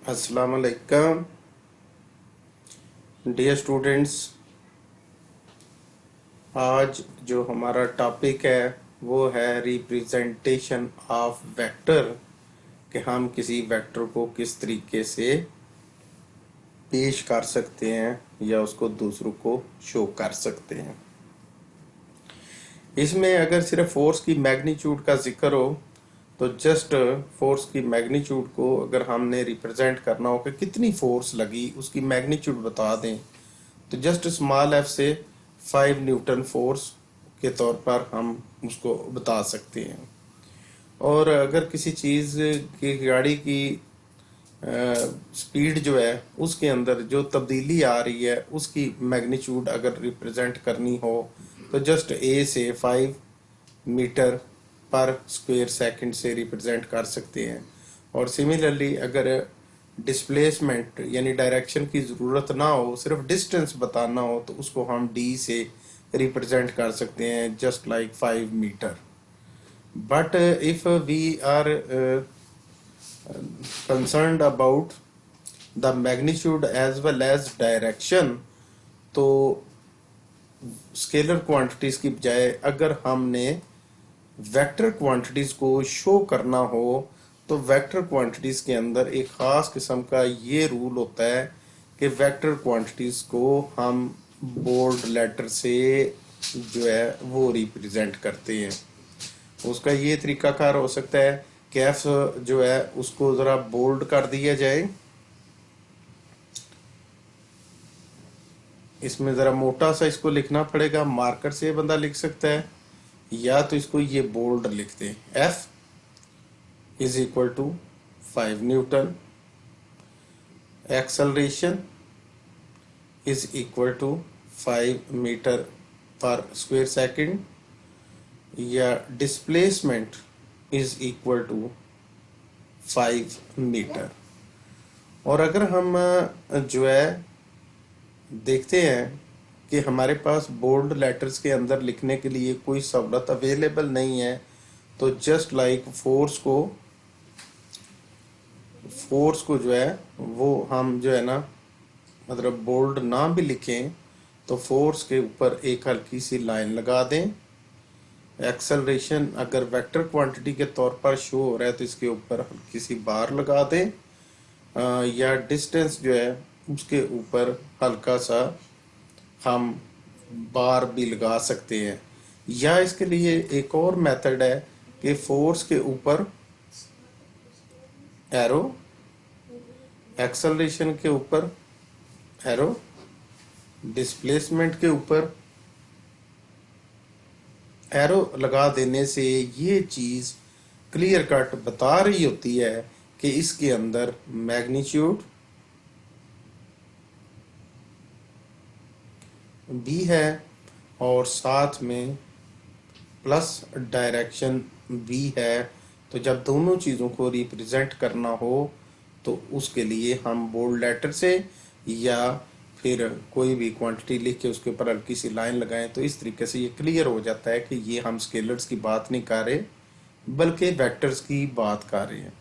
अस्सलाम वालेकुम dear students. आज जो हमारा टॉपिक है वो है रिप्रेजेंटेशन ऑफ वेक्टर, कि हम किसी वेक्टर को किस तरीके से पेश कर सकते हैं या उसको दूसरों को शो कर सकते हैं। इसमें अगर सिर्फ फोर्स की मैग्नीट्यूड का जिक्र हो तो जस्ट फोर्स की मैग्नीट्यूड को अगर हमने रिप्रेजेंट करना हो कि कितनी फोर्स लगी उसकी मैग्नीट्यूड बता दें तो जस्ट स्मॉल एफ से 5 न्यूटन फोर्स के तौर पर हम उसको बता सकते हैं। और अगर किसी चीज़ की गाड़ी की स्पीड जो है उसके अंदर जो तब्दीली आ रही है उसकी मैग्नीट्यूड अगर रिप्रेजेंट करनी हो तो जस्ट ए से 5 मीटर पर स्क्वायर सेकंड से रिप्रेजेंट कर सकते हैं। और सिमिलरली अगर डिस्प्लेसमेंट यानी डायरेक्शन की ज़रूरत ना हो, सिर्फ डिस्टेंस बताना हो तो उसको हम डी से रिप्रेजेंट कर सकते हैं just like 5 metre. But if we are concerned about the magnitude as well as direction, तो स्केलर क्वांटिटीज की बजाय अगर हमने वेक्टर क्वांटिटीज को शो करना हो तो वेक्टर क्वांटिटीज के अंदर एक खास किस्म का ये रूल होता है कि वेक्टर क्वांटिटीज को हम बोल्ड लेटर से जो है वो रिप्रेजेंट करते हैं। उसका ये तरीकाकार हो सकता है कि एफ जो है उसको जरा बोल्ड कर दिया जाए, इसमें जरा मोटा सा इसको लिखना पड़ेगा, मार्कर से बंदा लिख सकता है या तो इसको ये बोल्ड लिख दे। F is equal to 5 newton, acceleration is equal to 5 metre per square second, या displacement is equal to 5 metre. और अगर हम जो है देखते हैं कि हमारे पास बोल्ड लेटर्स के अंदर लिखने के लिए कोई सहूलत अवेलेबल नहीं है तो जस्ट लाइक फोर्स को जो है वो हम जो है ना मतलब बोल्ड ना भी लिखें तो फोर्स के ऊपर एक हल्की सी लाइन लगा दें। एक्सेलरेशन अगर वेक्टर क्वांटिटी के तौर पर शो हो रहा है तो इसके ऊपर हल्की सी बार लगा दें, या डिस्टेंस जो है उसके ऊपर हल्का सा हम बार भी लगा सकते हैं। या इसके लिए एक और मेथड है कि फोर्स के ऊपर एरो, एक्सेलरेशन के ऊपर एरो, डिस्प्लेसमेंट के ऊपर एरो लगा देने से ये चीज क्लियर कट बता रही होती है कि इसके अंदर मैग्नीट्यूड भी है और साथ में प्लस डायरेक्शन भी है। तो जब दोनों चीज़ों को रिप्रेजेंट करना हो तो उसके लिए हम बोल्ड लेटर से या फिर कोई भी क्वांटिटी लिख के उसके ऊपर हल्की सी लाइन लगाएं तो इस तरीके से ये क्लियर हो जाता है कि ये हम स्केलर्स की बात नहीं कर रहे बल्कि वेक्टर्स की बात कर रहे हैं।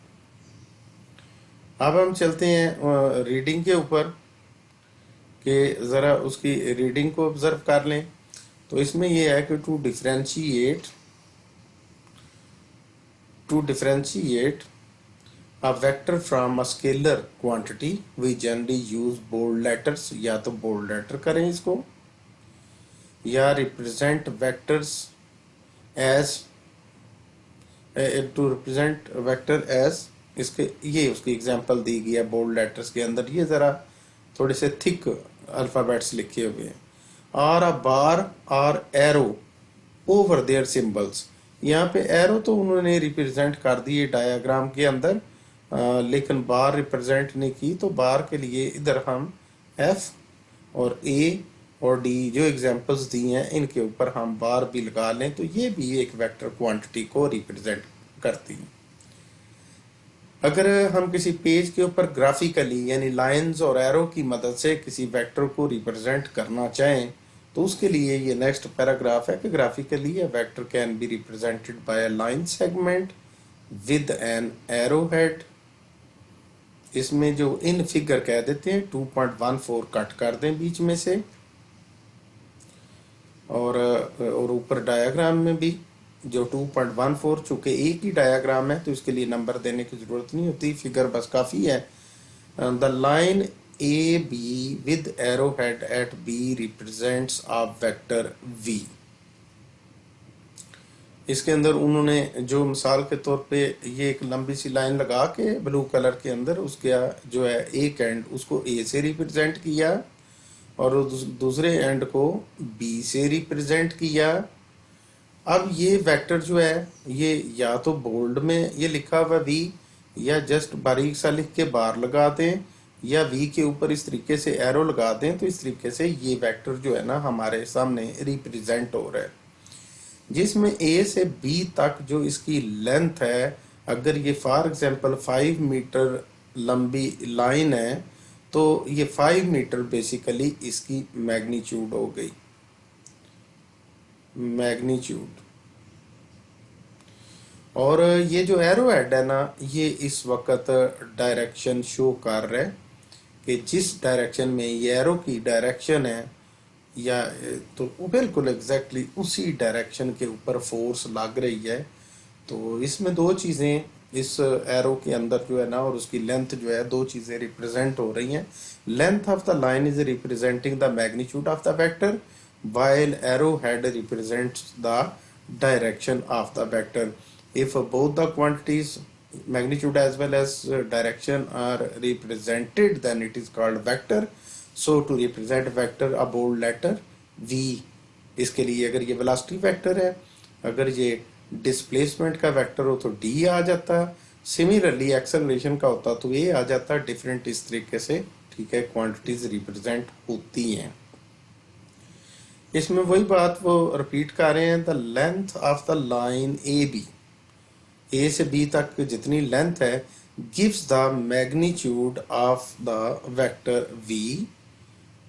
अब हम चलते हैं रीडिंग के ऊपर कि ज़रा उसकी रीडिंग को ऑब्जर्व कर लें। तो इसमें यह है कि to differentiate a vector from a scalar quantity we generally use bold letters, या तो bold letter करें इसको, या represent vectors as to represent vector as, इसके ये उसकी एग्जांपल दी गई है बोल्ड लेटर्स के अंदर। ये ज़रा थोड़े से थिक अल्फ़ाबेट्स लिखे हुए हैं। और अ बार और एरो ओवर देयर सिंबल्स, यहाँ पे एरो तो उन्होंने रिप्रेजेंट कर दिए डायग्राम के अंदर, लेकिन बार रिप्रेजेंट नहीं की। तो बार के लिए इधर हम एफ और ए और डी जो एग्जांपल्स दी हैं इनके ऊपर हम बार भी लगा लें तो ये भी एक वेक्टर क्वांटिटी को रिप्रेजेंट करती है। अगर हम किसी पेज के ऊपर ग्राफिकली यानी लाइंस और एरो की मदद से किसी वेक्टर को रिप्रेजेंट करना चाहें तो उसके लिए ये नेक्स्ट पैराग्राफ है कि graphically a vector can be represented by a line segment with an arrow head इसमें जो इन फिगर कह देते हैं 2.14 कट कर दें बीच में से, और ऊपर डायग्राम में भी जो 2.14, चूंकि एक ही डायग्राम है तो इसके लिए नंबर देने की ज़रूरत नहीं होती, फिगर बस काफ़ी है। The line A B with arrow head at B represents a vector V. इसके अंदर उन्होंने जो मिसाल के तौर पे ये एक लंबी सी लाइन लगा के ब्लू कलर के अंदर उसके जो है एक एंड उसको ए से रिप्रेजेंट किया और दूसरे एंड को बी से रिप्रेजेंट किया। अब ये वेक्टर जो है ये या तो बोल्ड में ये लिखा हुआ वी, या जस्ट बारीक सा लिख के बार लगा दें, या वी के ऊपर इस तरीके से एरो लगा दें, तो इस तरीके से ये वेक्टर जो है ना हमारे सामने रिप्रेजेंट हो रहा है। जिसमें ए से बी तक जो इसकी लेंथ है, अगर ये फॉर एग्जांपल 5 मीटर लंबी लाइन है तो ये 5 मीटर बेसिकली इसकी मैग्नीट्यूड हो गई, मैग्नीट्यूड। और ये जो एरो हेड है ना ये इस वक्त डायरेक्शन शो कर रहा है कि जिस डायरेक्शन में ये एरो की डायरेक्शन है, या तो वो बिल्कुल एग्जैक्टली उसी डायरेक्शन के ऊपर फोर्स लग रही है। तो इसमें दो चीज़ें इस एरो के अंदर जो है ना और उसकी लेंथ जो है, दो चीज़ें रिप्रेजेंट हो रही हैं। Length of the line is representing the magnitude of the vector, while arrowhead represents the direction of the vector. If both the quantities magnitude as well as direction are represented, then it is called vector. So to represent vector, a bold letter v। इसके लिए अगर ये velocity vector है, अगर ये displacement का vector हो तो d आ जाता, सिमिलरली acceleration का होता तो a आ जाता। डिफरेंट इस तरीके से, ठीक है, क्वांटिटीज रिप्रेजेंट होती हैं। इसमें वही बात वो रिपीट कर रहे हैं, the length of the line A B, A से बी तक जितनी लेंथ है, gives the magnitude of the vector V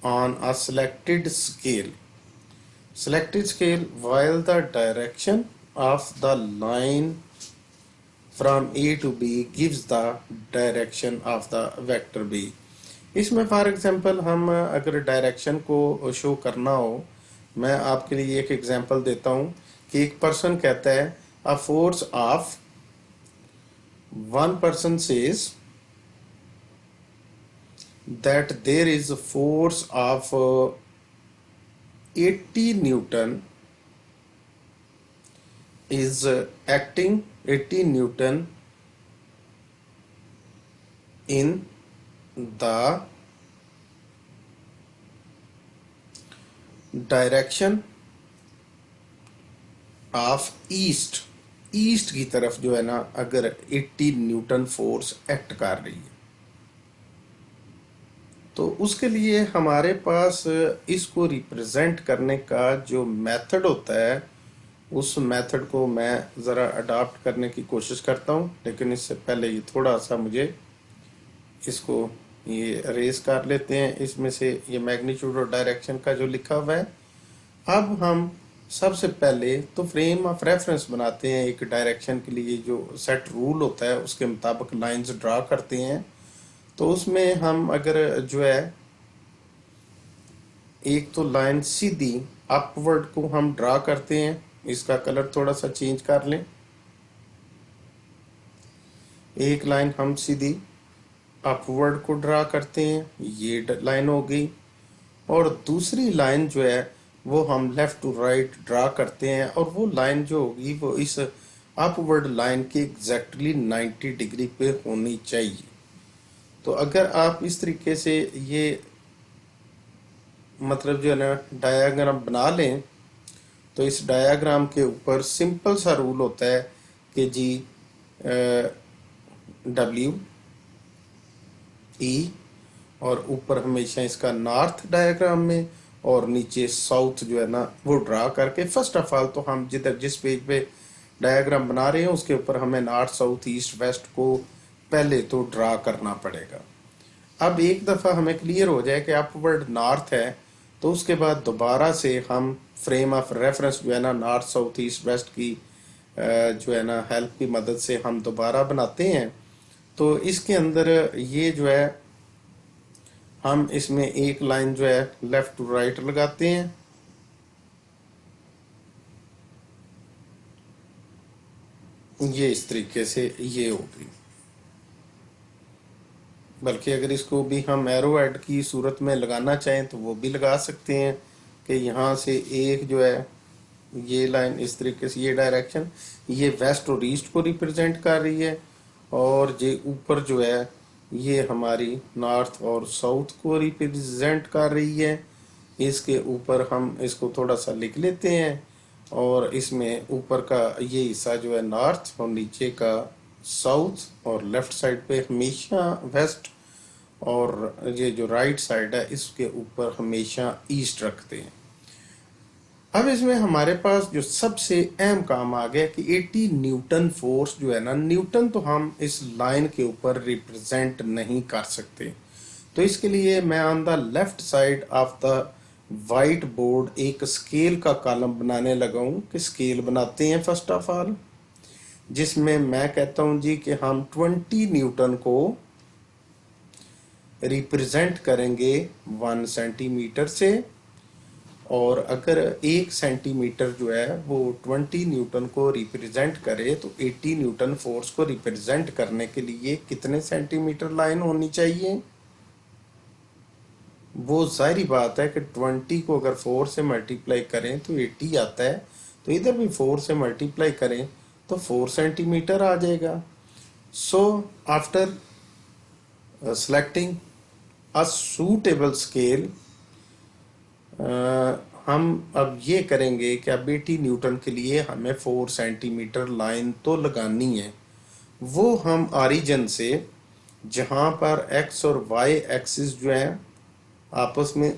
on a selected scale. Selected scale while the direction of the line from A to B gives the direction of the vector B। इसमें for example हम अगर direction को show करना हो, मैं आपके लिए एक एग्जांपल देता हूं कि एक पर्सन कहता है a force of, one person says that there is force of 80 newton is acting, 80 Newton in the direction of east, east की तरफ जो है ना अगर 80 न्यूटन फोर्स एक्ट कर रही है, तो उसके लिए हमारे पास इसको रिप्रेजेंट करने का जो मेथड होता है, उस मेथड को मैं ज़रा अडॉप्ट करने की कोशिश करता हूँ। लेकिन इससे पहले ये थोड़ा सा मुझे इसको ये अरेज कर लेते हैं। इसमें से ये मैग्नीट्यूड और डायरेक्शन का जो लिखा हुआ है, अब हम सबसे पहले तो फ्रेम ऑफ रेफरेंस बनाते हैं। एक डायरेक्शन के लिए जो सेट रूल होता है उसके मुताबिक लाइंस ड्रा करते हैं। तो उसमें हम अगर जो है एक तो लाइन सीधी अपवर्ड को हम ड्रा करते हैं, इसका कलर थोड़ा सा चेंज कर लें। एक लाइन हम सीधी अपवर्ड को ड्रा करते हैं, ये लाइन हो गई। और दूसरी लाइन जो है वो हम लेफ्ट टू राइट ड्रा करते हैं, और वो लाइन जो होगी वो इस अपवर्ड लाइन के एग्जैक्टली 90 डिग्री पे होनी चाहिए। तो अगर आप इस तरीके से ये मतलब जो है ना डायग्राम बना लें, तो इस डायग्राम के ऊपर सिंपल सा रूल होता है कि जी डब्ल्यू ई, और ऊपर हमेशा इसका नॉर्थ डायग्राम में और नीचे साउथ जो है ना वो ड्रा करके, फर्स्ट ऑफ ऑल तो हम जिस पेज पे डायग्राम बना रहे हैं उसके ऊपर हमें नॉर्थ साउथ ईस्ट वेस्ट को पहले तो ड्रा करना पड़ेगा। अब एक दफ़ा हमें क्लियर हो जाए कि अपवर्ड नॉर्थ है, तो उसके बाद दोबारा से हम फ्रेम ऑफ रेफरेंस जो है ना नॉर्थ साउथ ईस्ट वेस्ट की जो है ना हेल्प की मदद से हम दोबारा बनाते हैं। तो इसके अंदर ये जो है हम इसमें एक लाइन जो है लेफ्ट टू राइट लगाते हैं। ये इस तरीके से ये होगी। बल्कि अगर इसको भी हम एरो ऐड की सूरत में लगाना चाहें तो वो भी लगा सकते हैं कि यहाँ से एक जो है ये लाइन इस तरीके से, ये डायरेक्शन ये वेस्ट और ईस्ट को रिप्रेजेंट कर रही है, और ये ऊपर जो है ये हमारी नॉर्थ और साउथ को रिप्रेजेंट कर रही है। इसके ऊपर हम इसको थोड़ा सा लिख लेते हैं, और इसमें ऊपर का ये हिस्सा जो है नॉर्थ और नीचे का साउथ, और लेफ्ट साइड पे हमेशा वेस्ट, और ये जो राइट साइड है इसके ऊपर हमेशा ईस्ट रखते हैं। अब इसमें हमारे पास जो सबसे अहम काम आ गया कि 80 न्यूटन फोर्स जो है ना, न्यूटन तो हम इस लाइन के ऊपर रिप्रेजेंट नहीं कर सकते। तो इसके लिए मैं on the left side of the white board एक स्केल का कॉलम बनाने लगा हूं कि स्केल बनाते हैं फर्स्ट ऑफ ऑल, जिसमें मैं कहता हूं जी कि हम 20 न्यूटन को रिप्रेजेंट करेंगे 1 सेंटीमीटर से, और अगर 1 सेंटीमीटर जो है वो 20 न्यूटन को रिप्रेजेंट करे तो 80 न्यूटन फोर्स को रिप्रेजेंट करने के लिए कितने सेंटीमीटर लाइन होनी चाहिए? वो जाहिर बात है कि 20 को अगर 4 से मल्टीप्लाई करें तो 80 आता है, तो इधर भी 4 से मल्टीप्लाई करें तो 4 सेंटीमीटर आ जाएगा। So after selecting a suitable scale, हम अब ये करेंगे कि अब 80 न्यूटन के लिए हमें 4 सेंटीमीटर लाइन तो लगानी है। वो हम ऑरिजिन से जहाँ पर एक्स और वाई एक्सिस जो है आपस में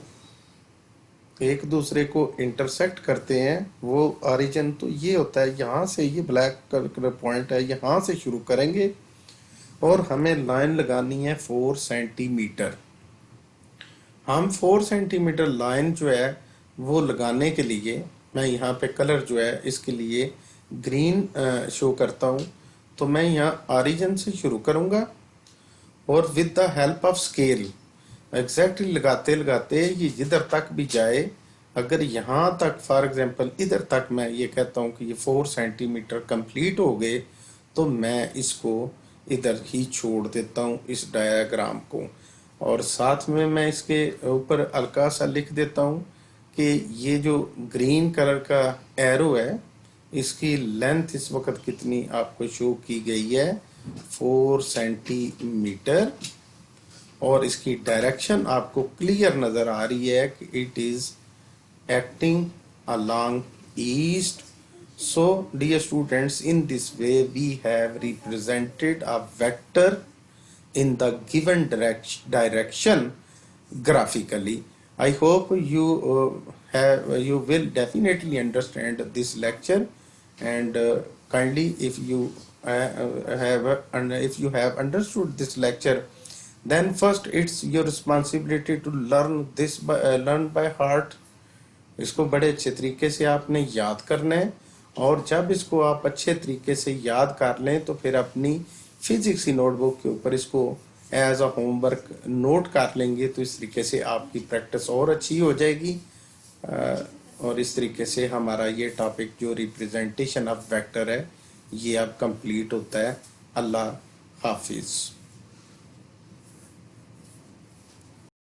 एक दूसरे को इंटरसेक्ट करते हैं, वो ऑरिजिन तो ये होता है, यहाँ से ये ब्लैक कलर पॉइंट है, यहाँ से शुरू करेंगे और हमें लाइन लगानी है 4 सेंटीमीटर। हम 4 सेंटीमीटर लाइन जो है वो लगाने के लिए मैं यहाँ पे कलर जो है इसके लिए ग्रीन शो करता हूँ। तो मैं यहाँ ऑरिजिन से शुरू करूँगा और with the help of scale exactly लगाते लगाते ये जिधर तक भी जाए, अगर यहाँ तक फॉर एग्जांपल इधर तक मैं ये कहता हूँ कि ये 4 सेंटीमीटर कंप्लीट हो गए, तो मैं इसको इधर ही छोड़ देता हूँ इस डायग्राम को, और साथ में मैं इसके ऊपर हल्का सा लिख देता हूँ कि ये जो ग्रीन कलर का एरो है इसकी लेंथ इस वक्त कितनी आपको शो की गई है, 4 सेंटीमीटर, और इसकी डायरेक्शन आपको क्लियर नजर आ रही है कि it is acting along east. So dear students, in this way we have represented a vector in the given direction graphically. I hope you will definitely understand this lecture, and kindly if you if you have understood this lecture, then first it's your responsibility to learn by heart. इसको बड़े अच्छे तरीके से आपने याद करना है, और जब इसको आप अच्छे तरीके से याद कर लें तो फिर अपनी फिजिक्स की नोटबुक के ऊपर इसको एज अ होमवर्क नोट कर लेंगे, तो इस तरीके से आपकी प्रैक्टिस और अच्छी हो जाएगी। और इस तरीके से हमारा ये टॉपिक जो रिप्रेजेंटेशन ऑफ वेक्टर है ये अब कंप्लीट होता है। अल्लाह हाफिज़।